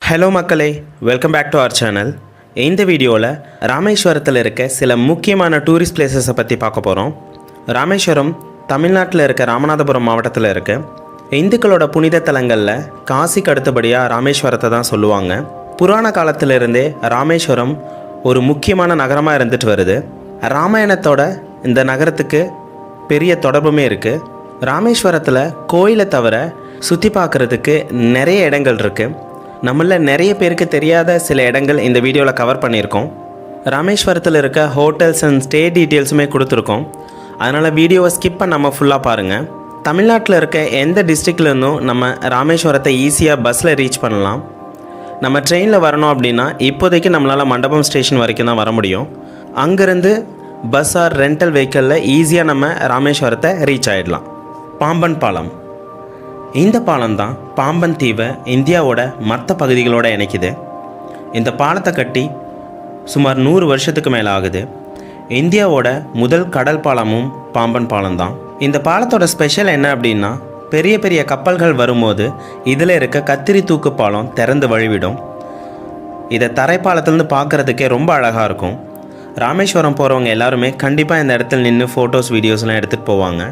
Hello மக்களே, welcome back to our channel. இந்த வீடியோவில் ராமேஸ்வரத்தில் இருக்க சில முக்கியமான டூரிஸ்ட் பிளேசஸை பற்றி பார்க்க போகிறோம். ராமேஸ்வரம் தமிழ்நாட்டில் இருக்க ராமநாதபுரம் மாவட்டத்தில் இருக்குது. இந்துக்களோட புனித தலங்களில் காசிக்கு அடுத்தபடியாக ராமேஸ்வரத்தை தான் சொல்லுவாங்க. புராண காலத்திலிருந்தே ராமேஸ்வரம் ஒரு முக்கியமான நகரமாக இருந்துட்டு வருது. ராமாயணத்தோட இந்த நகரத்துக்கு பெரிய தொடர்புமே இருக்குது. ராமேஸ்வரத்தில் கோயிலை தவிர சுற்றி பார்க்குறதுக்கு நிறைய இடங்கள் இருக்குது. நம்மளில் நிறைய பேருக்கு தெரியாத சில இடங்கள் இந்த வீடியோவில் கவர் பண்ணியிருக்கோம். ராமேஸ்வரத்தில் இருக்க ஹோட்டல்ஸ் அண்ட் ஸ்டே டீட்டெயில்ஸுமே கொடுத்துருக்கோம். அதனால் வீடியோவை ஸ்கிப் பண்ணாமல் ஃபுல்லாக பாருங்கள். தமிழ்நாட்டில் இருக்க எந்த டிஸ்ட்ரிக்ட்லேருந்தும் நம்ம ராமேஸ்வரத்தை ஈஸியாக பஸ்ஸில் ரீச் பண்ணலாம். நம்ம ட்ரெயினில் வரணும் அப்படின்னா இப்போதைக்கு நம்மளால் மண்டபம் ஸ்டேஷன் வரைக்கும் தான் வர முடியும். அங்கேருந்து பஸ் ஆர் ரெண்டல் வெஹிக்கிளில் ஈஸியாக நம்ம ராமேஸ்வரத்தை ரீச் ஆகிடலாம். பாம்பன் பாலம். இந்த பாலம் தான் பாம்பன் தீவை இந்தியாவோட மற்ற பகுதிகளோட இணைக்குது. இந்த பாலத்தை கட்டி சுமார் 100 வருஷத்துக்கு மேலே ஆகுது. இந்தியாவோட முதல் கடல் பாலமும் பாம்பன் பாலம் தான். இந்த பாலத்தோட ஸ்பெஷல் என்ன அப்படின்னா, பெரிய பெரிய கப்பல்கள் வரும்போது இதில் இருக்க கத்திரி தூக்கு பாலம் திறந்து வழிவிடும். இதை தரைப்பாலத்திலேருந்து பார்க்குறதுக்கே ரொம்ப அழகாக இருக்கும். ராமேஸ்வரம் போகிறவங்க எல்லாருமே கண்டிப்பாக இந்த இடத்துல நின்று ஃபோட்டோஸ் வீடியோஸ்லாம் எடுத்துகிட்டு போவாங்க.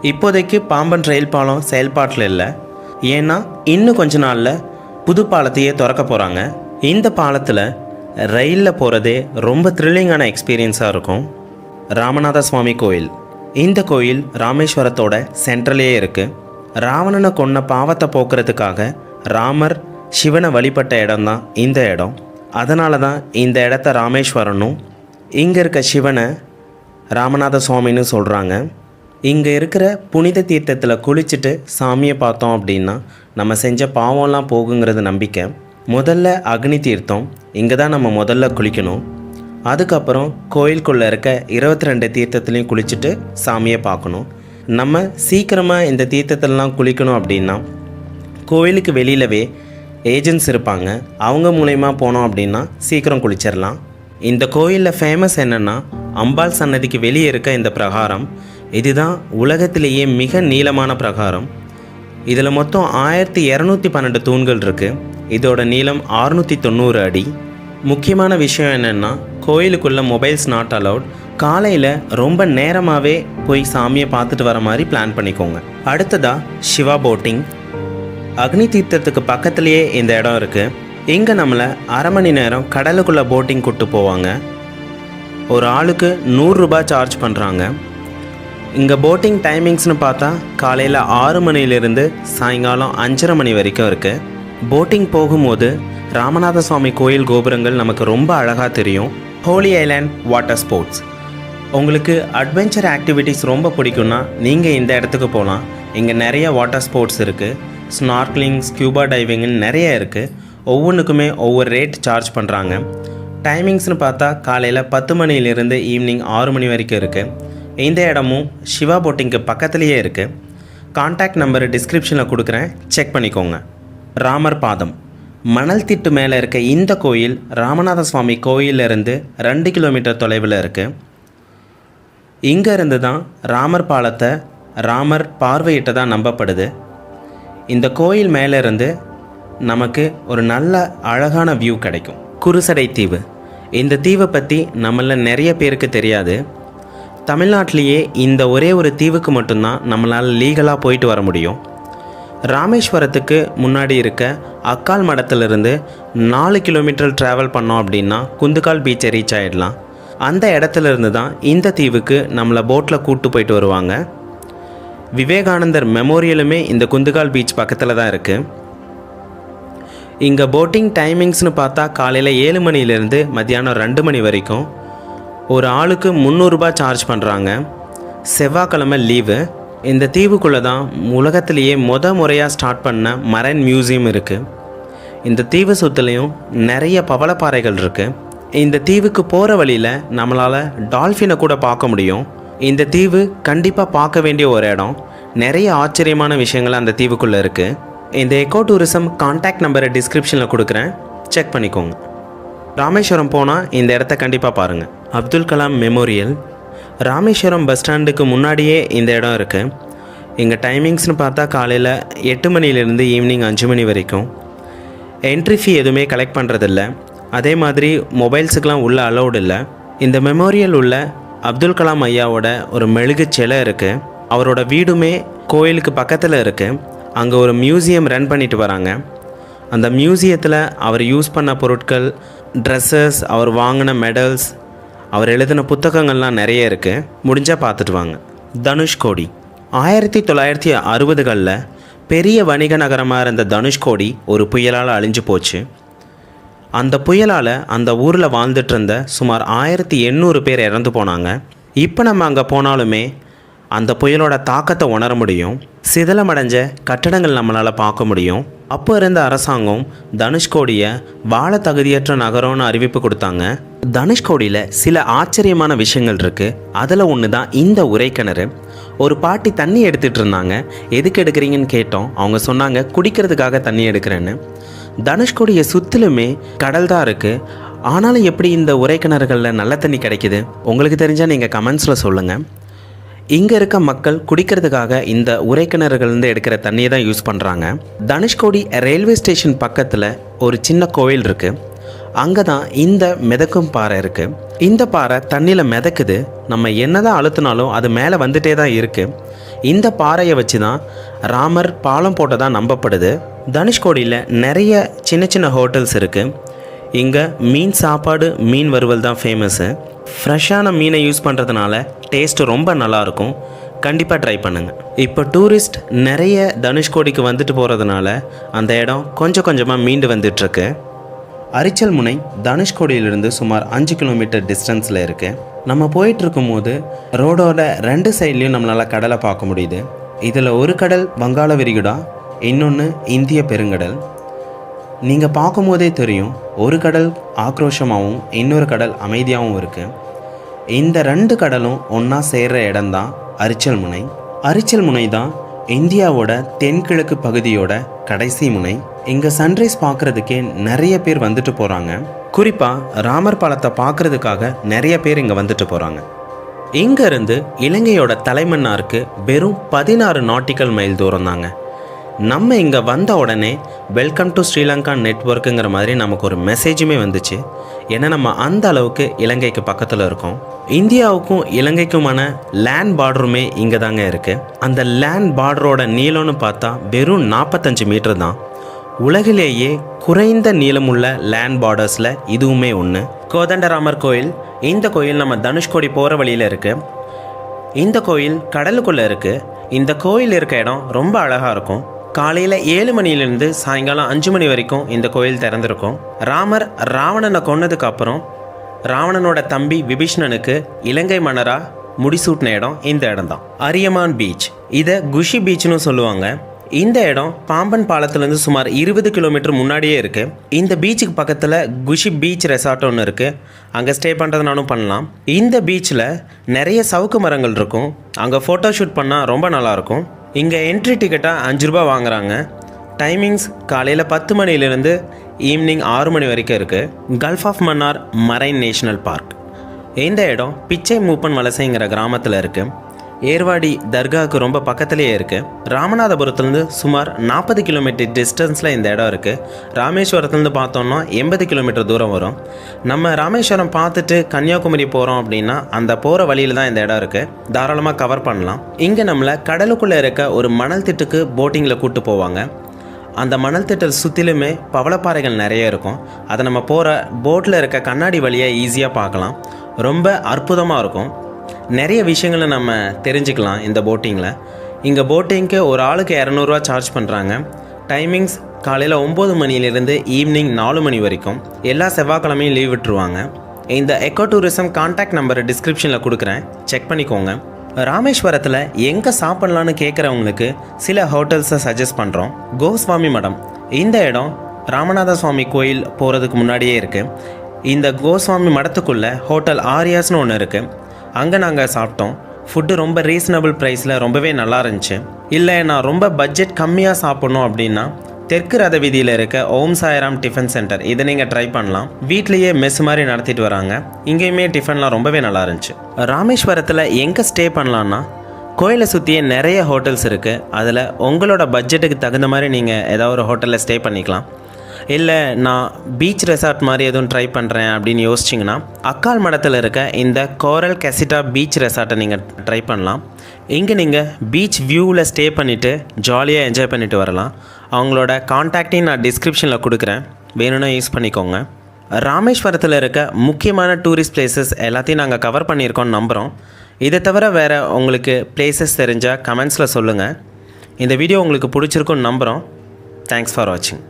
இப்போதைக்கு பாம்பன் ரயில் பாலம் செயல்பாட்டில் இல்லை. ஏன்னா இன்னும் கொஞ்ச நாளில் புது பாலத்தையே திறக்க போகிறாங்க. இந்த பாலத்தில் ரயிலில் போகிறதே ரொம்ப த்ரில்லிங்கான எக்ஸ்பீரியன்ஸாக இருக்கும். ராமநாத சுவாமி கோயில். இந்த கோயில் ராமேஸ்வரத்தோட சென்ட்ரலே இருக்குது. ராவணனை கொன்ன பாவத்தை போக்குறதுக்காக ராமர் சிவனை வழிபட்ட இடம் தான் இந்த இடம். அதனால தான் இந்த இடத்த ராமேஸ்வரனும் இங்கே இருக்க சிவனை ராமநாத சுவாமின்னு சொல்கிறாங்க. இங்கே இருக்கிற புனித தீர்த்தத்தில் குளிச்சுட்டு சாமியை பார்த்தோம் அப்படின்னா நம்ம செஞ்ச பாவம்லாம் போகுங்கிறது நம்பிக்கை. முதல்ல அக்னி தீர்த்தம், இங்கே தான் நம்ம முதல்ல குளிக்கணும். அதுக்கப்புறம் கோயிலுக்குள்ளே இருக்க 22 தீர்த்தத்துலேயும் குளிச்சுட்டு சாமியை பார்க்கணும். நம்ம சீக்கிரமாக இந்த தீர்த்தத்திலலாம் குளிக்கணும் அப்படின்னா கோயிலுக்கு வெளியிலவே ஏஜென்ட்ஸ் இருப்பாங்க. அவங்க மூலயமா போனோம் அப்படின்னா சீக்கிரம் குளிச்சிடலாம். இந்த கோயிலில் ஃபேமஸ் என்னென்னா, அம்பாள் சன்னதிக்கு வெளியே இருக்க இந்த பிரகாரம். இதுதான் உலகத்திலேயே மிக நீளமான பிரகாரம். இதில் மொத்தம் 1212 தூண்கள் இருக்குது. இதோட நீளம் 690 அடி. முக்கியமான விஷயம் என்னென்னா, கோயிலுக்குள்ளே மொபைல்ஸ் நாட் அலவுட். காலையில் ரொம்ப நேரமாகவே போய் சாமியை பார்த்துட்டு வர மாதிரி பிளான் பண்ணிக்கோங்க. அடுத்ததாக சிவா போட்டிங். அக்னி தீர்த்தத்துக்கு பக்கத்துலேயே இந்த இடம் இருக்குது. இங்கே நம்மளை அரை மணி நேரம் கடலுக்குள்ளே போட்டிங் கூட்டு போவாங்க. ஒரு ஆளுக்கு 100 ரூபாய் சார்ஜ் பண்ணுறாங்க. இங்கே போட்டிங் டைமிங்ஸ்னு பார்த்தா காலையில் 6 மணிலேருந்து சாயங்காலம் 5:30 மணி வரைக்கும் இருக்குது. போட்டிங் போகும்போது ராமநாத சுவாமி கோயில் கோபுரங்கள் நமக்கு ரொம்ப அழகாக தெரியும். Holy Island Water Sports. உங்களுக்கு அட்வென்ச்சர் ஆக்டிவிட்டீஸ் ரொம்ப பிடிக்கும்னா நீங்கள் இந்த இடத்துக்கு போகலாம். இங்கே நிறைய வாட்டர் ஸ்போர்ட்ஸ் இருக்குது. ஸ்நார்க்லிங், ஸ்கியூபா டைவிங்னு நிறைய இருக்குது. ஒவ்வொன்றுக்குமே ஒவ்வொரு ரேட் சார்ஜ் பண்ணுறாங்க. டைமிங்ஸ்னு பார்த்தா காலையில் 10 மணிலேருந்து ஈவினிங் 6 மணி வரைக்கும் இருக்குது. இந்த இடமும் சிவா போட்டிங்க்கு பக்கத்துலேயே இருக்குது. கான்டாக்ட் நம்பர் டிஸ்கிரிப்ஷனில் கொடுக்குறேன், செக் பண்ணிக்கோங்க. ராமர் பாதம். மணல் திட்டு மேலே இருக்க இந்த கோயில் ராமநாத சுவாமி கோயிலிருந்து 2 கிலோமீட்டர் தொலைவில் இருக்குது. இங்கே இருந்து தான் ராமர் பாலத்தை ராமர் பார்வையிட்டதாக நம்பப்படுது. இந்த கோயில் மேலேருந்து நமக்கு ஒரு நல்ல அழகான வியூ கிடைக்கும். குருசடை தீவு. இந்த தீவை பற்றி நம்மள நிறைய பேருக்கு தெரியாது. தமிழ்நாட்டிலேயே இந்த ஒரே ஒரு தீவுக்கு மட்டும்தான் நம்மளால் லீகலாக போயிட்டு வர முடியும். ராமேஸ்வரத்துக்கு முன்னாடி இருக்க அக்கால் மடத்திலிருந்து 4 கிலோமீட்டர் ட்ராவல் பண்ணோம் அப்படின்னா குந்துகால் பீச்சை ரீச் ஆகிடலாம். அந்த இடத்துல இருந்து தான் இந்த தீவுக்கு நம்மளை போட்டில் கூப்பிட்டு போயிட்டு வருவாங்க. விவேகானந்தர் மெமோரியலுமே இந்த குந்துகால் பீச் பக்கத்தில் தான் இருக்குது. இங்கே போட்டிங் டைமிங்ஸ்னு பார்த்தா காலையில் 7 மணிலேருந்து மத்தியானம் 2 மணி வரைக்கும். ஒரு ஆளுக்கு 300 ரூபாய் சார்ஜ் பண்ணுறாங்க. செவ்வாய்க்கிழமை லீவு. இந்த தீவுக்குள்ளே தான் உலகத்திலேயே முறையாக ஸ்டார்ட் பண்ண மரைன் மியூசியம் இருக்குது. இந்த தீவு சுற்றுலையும் நிறைய பவளப்பாறைகள் இருக்குது. இந்த தீவுக்கு போகிற வழியில் நம்மளால் டால்ஃபினை கூட பார்க்க முடியும். இந்த தீவு கண்டிப்பாக பார்க்க வேண்டிய ஒரு இடம். நிறைய ஆச்சரியமான விஷயங்கள் அந்த தீவுக்குள்ளே இருக்குது. இந்த எக்கோ டூரிசம் கான்டாக்ட் நம்பரை டிஸ்கிரிப்ஷனில் கொடுக்குறேன், செக் பண்ணிக்கோங்க. ராமேஸ்வரம் போனால் இந்த இடத்த கண்டிப்பாக பாருங்கள். அப்துல் கலாம் மெமோரியல். ராமேஸ்வரம் பஸ் ஸ்டாண்டுக்கு முன்னாடியே இந்த இடம் இருக்குது. இங்கே டைமிங்ஸ்னு பார்த்தா காலையில் 8 மணிலேருந்து ஈவினிங் 5 மணி வரைக்கும். என்ட்ரி ஃபீ எதுவுமே கலெக்ட் பண்ணுறதில்ல. அதே மாதிரி மொபைல்ஸுக்கெலாம் உள்ள அலௌடு இல்லை. இந்த மெமோரியல் உள்ள அப்துல் கலாம் ஐயாவோட ஒரு மெழுகு சிலை இருக்குது. அவரோட வீடுமே கோயிலுக்கு பக்கத்தில் இருக்குது. அங்கே ஒரு மியூசியம் ரன் பண்ணிட்டு வராங்க. அந்த மியூசியத்தில் அவர் யூஸ் பண்ண பொருட்கள், ட்ரெஸ்ஸஸ், அவர் வாங்கின மெடல்ஸ், அவர் எழுதின புத்தகங்கள்லாம் நிறைய இருக்குது. முடிஞ்சால் பார்த்துட்டு வாங்க. தனுஷ்கோடி 1960களில் பெரிய வணிக நகரமாக இருந்த தனுஷ்கோடி ஒரு புயலால் அழிஞ்சு போச்சு. அந்த புயலால் அந்த ஊரில் வாழ்ந்துட்டு இருந்த சுமார் 1800 பேர் இறந்து போனாங்க. இப்போ நம்ம அங்கே போனாலுமே அந்த புயலோட தாக்கத்தை உணர முடியும். சிதிலமடைஞ்ச கட்டடங்கள் நம்மளால் பார்க்க முடியும். அப்போ இருந்த அரசாங்கம் தனுஷ்கோடியை வாழ தகுதியற்ற நகரம்னு அறிவிப்பு கொடுத்தாங்க. தனுஷ்கோடியில் சில ஆச்சரியமான விஷயங்கள் இருக்குது. அதில் ஒன்று தான் இந்த உரைக்கிணறு. ஒரு பாட்டி தண்ணி எடுத்துகிட்டு இருந்தாங்க. எதுக்கு எடுக்கிறீங்கன்னு கேட்டோம். அவங்க சொன்னாங்க குடிக்கிறதுக்காக தண்ணி எடுக்கிறேன்னு. தனுஷ்கோடியை சுற்றிலுமே கடல் தான் இருக்குது. ஆனாலும் எப்படி இந்த உரைக்கிணறுகளில் நல்ல தண்ணி கிடைக்குது? உங்களுக்கு தெரிஞ்சால் நீங்கள் கமெண்ட்ஸில் சொல்லுங்கள். இங்கே இருக்க மக்கள் குடிக்கிறதுக்காக இந்த உரைக்கிணறுகள்லேருந்து எடுக்கிற தண்ணியை தான் யூஸ் பண்ணுறாங்க. தனுஷ்கோடி ரயில்வே ஸ்டேஷன் பக்கத்தில் ஒரு சின்ன கோவில் இருக்குது. அங்கே தான் இந்த மிதக்கும் பாறை இருக்குது. இந்த பாறை தண்ணியில் மிதக்குது. நம்ம என்ன தான் அழுத்தினாலும் அது மேலே வந்துட்டே தான் இருக்குது. இந்த பாறையை வச்சு தான் ராமர் பாலம் போட்டதாக நம்பப்படுது. தனுஷ்கோடியில் நிறைய சின்ன சின்ன ஹோட்டல்ஸ் இருக்குது. இங்கே மீன் சாப்பாடு, மீன் வறுவல் தான் ஃபேமஸ்ஸு. ஃப்ரெஷ்ஷான மீனை யூஸ் பண்ணுறதுனால டேஸ்ட்டு ரொம்ப நல்லாயிருக்கும். கண்டிப்பாக ட்ரை பண்ணுங்கள். இப்போ டூரிஸ்ட் நிறைய தனுஷ்கோடிக்கு வந்துட்டு போகிறதுனால அந்த இடம் கொஞ்சம் கொஞ்சமாக மீண்டு வந்துட்டுருக்கு. அரிச்சல் முனை தனுஷ்கோடியிலிருந்து சுமார் 5 கிலோமீட்டர் டிஸ்டன்ஸில் இருக்குது. நம்ம போயிட்டுருக்கும் போது ரோடோட 2 சைட்லேயும் நம்மளால் கடலை பார்க்க முடியுது. இதில் ஒரு கடல் வங்காள விரிகுடா, இன்னொன்று இந்திய பெருங்கடல். நீங்கள் பார்க்கும்போதே தெரியும், ஒரு கடல் ஆக்ரோஷமாகவும் இன்னொரு கடல் அமைதியாகவும் இருக்குது. இந்த 2 கடலும் ஒன்றா சேர்கிற இடம்தான் அரிச்சல் முனை. அரிச்சல் முனை தான் இந்தியாவோட தென்கிழக்கு பகுதியோட கடைசி முனை. இங்கே சன்ரைஸ் பார்க்குறதுக்கே நிறைய பேர் வந்துட்டு போகிறாங்க. குறிப்பாக ராமர் பாலத்தை பார்க்குறதுக்காக நிறைய பேர் இங்கே வந்துட்டு போகிறாங்க. இங்கேருந்து இலங்கையோட தலைமன்னாருக்கு வெறும் 16 நாட்டிக்கல் மைல் தூரம் தாங்க. நம்ம இங்கே வந்த உடனே வெல்கம் டு ஸ்ரீலங்கா நெட்வொர்க்குங்கிற மாதிரி நமக்கு ஒரு மெசேஜுமே வந்துச்சு. ஏன்னா நம்ம அந்த அளவுக்கு இலங்கைக்கு பக்கத்தில் இருக்கோம். இந்தியாவுக்கும் இலங்கைக்குமான லேண்ட் பார்டருமே இங்கே தாங்க இருக்குது. அந்த லேண்ட் பார்டரோட நீளம்னு பார்த்தா வெறும் 45 மீட்டர் தான். உலகிலேயே குறைந்த நீளமுள்ள லேண்ட் பார்டர்ஸில் இதுவுமே ஒன்று. கோதண்டராமர் கோயில். இந்த கோயில் நம்ம தனுஷ்கோடி போகிற வழியில் இருக்குது. இந்த கோயில் கடலுக்குள்ளே இருக்குது. இந்த கோயில் இருக்க இடம் ரொம்ப அழகாக இருக்கும். காலையில் 7 மணிலேருந்து சாயங்காலம் 5 மணி வரைக்கும் இந்த கோயில் திறந்திருக்கும். ராமர் ராவணனை கொன்னதுக்கு அப்புறம் ராவணனோட தம்பி விபீஷ்ணனுக்கு இலங்கை மன்னராக முடிசூட்டின இடம் இந்த இடம் தான். அரியமான் பீச், இதை குஷி பீச்னு சொல்லுவாங்க. இந்த இடம் பாம்பன் பாலத்துலேருந்து சுமார் 20 கிலோமீட்டர் முன்னாடியே இருக்குது. இந்த பீச்சுக்கு பக்கத்தில் குஷி பீச் ரெசார்ட் ஒன்று இருக்குது. அங்கே ஸ்டே பண்ணுறதுனாலும் பண்ணலாம். இந்த பீச்சில் நிறைய சவுக்கு மரங்கள் இருக்கும். அங்கே ஃபோட்டோ ஷூட் பண்ணால் ரொம்ப நல்லாயிருக்கும். இங்கே என்ட்ரி டிக்கெட்டாக 5 ரூபா வாங்குகிறாங்க. டைமிங்ஸ் காலையில் 10 மணிலேருந்து ஈவினிங் 6 மணி வரைக்கும் இருக்குது. Gulf of Mannar marine national park. இந்த இடம் பிச்சை மூப்பன் வலசைங்கிற கிராமத்தில் இருக்குது. ஏர்வாடி தர்காவுக்கு ரொம்ப பக்கத்துலேயே இருக்குது. ராமநாதபுரத்துலேருந்து சுமார் 40 கிலோமீட்டர் டிஸ்டன்ஸில் இந்த இடம் இருக்குது. ராமேஸ்வரத்துலேருந்து பார்த்தோம்னா 80 கிலோமீட்டர் தூரம் வரும். நம்ம ராமேஸ்வரம் பார்த்துட்டு கன்னியாகுமரி போகிறோம் அப்படின்னா அந்த போகிற வழியில் தான் இந்த இடம் இருக்குது. தாராளமாக கவர் பண்ணலாம். இங்கே நம்மளை கடலுக்குள்ளே இருக்க ஒரு மணல் திட்டுக்கு போட்டிங்கில் கூப்பிட்டு போவாங்க. அந்த மணல் திட்டல் சுற்றிலுமே பவளப்பாறைகள் நிறைய இருக்கும். அதை நம்ம போகிற போட்டில் இருக்க கண்ணாடி வழியாக ஈஸியாக பார்க்கலாம். ரொம்ப அற்புதமாக இருக்கும். நிறைய விஷயங்களை நம்ம தெரிஞ்சுக்கலாம் இந்த போட்டிங்கில். இங்கே போட்டிங்க்கு ஒரு ஆளுக்கு 200 ரூபா சார்ஜ் பண்ணுறாங்க. டைமிங்ஸ் காலையில் 9 மணிலேருந்து ஈவினிங் 4 மணி வரைக்கும். எல்லா செவ்வாய்க்கிழமையும் லீவ் விட்டுருவாங்க. இந்த எக்கோ டூரிசம் கான்டாக்ட் நம்பரை டிஸ்கிரிப்ஷனில் கொடுக்குறேன், செக் பண்ணிக்கோங்க. ராமேஸ்வரத்தில் எங்கே சாப்பிட்லான்னு கேட்குறவங்களுக்கு சில ஹோட்டல்ஸை சஜஸ்ட் பண்ணுறோம். கோஸ்வாமி மடம். இந்த இடம் ராமநாத சுவாமி கோயில் போகிறதுக்கு முன்னாடியே இருக்குது. இந்த கோஸ்வாமி மடத்துக்குள்ளே ஹோட்டல் ஆரியாஸ்னு ஒன்று இருக்குது. அங்கே நாங்கள் சாப்பிட்டோம். ஃபுட்டு ரொம்ப ரீசனபிள் ப்ரைஸில் ரொம்பவே நல்லா இருந்துச்சு. இல்லை நான் ரொம்ப பட்ஜெட் கம்மியாக சாப்பிட்ணும் அப்படின்னா தெற்கு ரத வீதியில் இருக்க ஓம் சாய்ராம் டிஃபன் சென்டர், இதை நீங்கள் ட்ரை பண்ணலாம். வீட்லேயே மெஸ் மாதிரி நடத்திட்டு வராங்க. இங்கேயுமே டிஃபன்லாம் ரொம்பவே நல்லா இருந்துச்சு. ராமேஸ்வரத்தில் எங்கே ஸ்டே பண்ணலான்னா கோயிலை சுற்றியே நிறைய ஹோட்டல்ஸ் இருக்குது. அதில் உங்களோட பட்ஜெட்டுக்கு தகுந்த மாதிரி நீங்கள் ஏதாவது ஒரு ஹோட்டலில் ஸ்டே பண்ணிக்கலாம். இல்லை நான் பீச் ரெசார்ட் மாதிரி எதுவும் ட்ரை பண்ணுறேன் அப்படின்னு யோசிச்சிங்கன்னா அக்கால் மடத்தில் இருக்க இந்த கோரல் கெசிட்டா பீச் ரெசார்ட்டை நீங்கள் ட்ரை பண்ணலாம். இங்கே நீங்கள் பீச் வியூவில் ஸ்டே பண்ணிவிட்டு ஜாலியாக என்ஜாய் பண்ணிவிட்டு வரலாம். அவங்களோட கான்டாக்டையும் நான் டிஸ்கிரிப்ஷனில் கொடுக்குறேன், வேணும்னா யூஸ் பண்ணிக்கோங்க. ராமேஸ்வரத்தில் இருக்க முக்கியமான டூரிஸ்ட் பிளேசஸ் எல்லாத்தையும் நாங்கள் கவர் பண்ணியிருக்கோம்னு நம்புகிறோம். இதை தவிர வேறு உங்களுக்கு பிளேசஸ் தெரிஞ்சால் கமெண்ட்ஸில் சொல்லுங்கள். இந்த வீடியோ உங்களுக்கு பிடிச்சிருக்குன்னு நம்புகிறோம். தேங்க்ஸ் ஃபார் வாட்சிங்.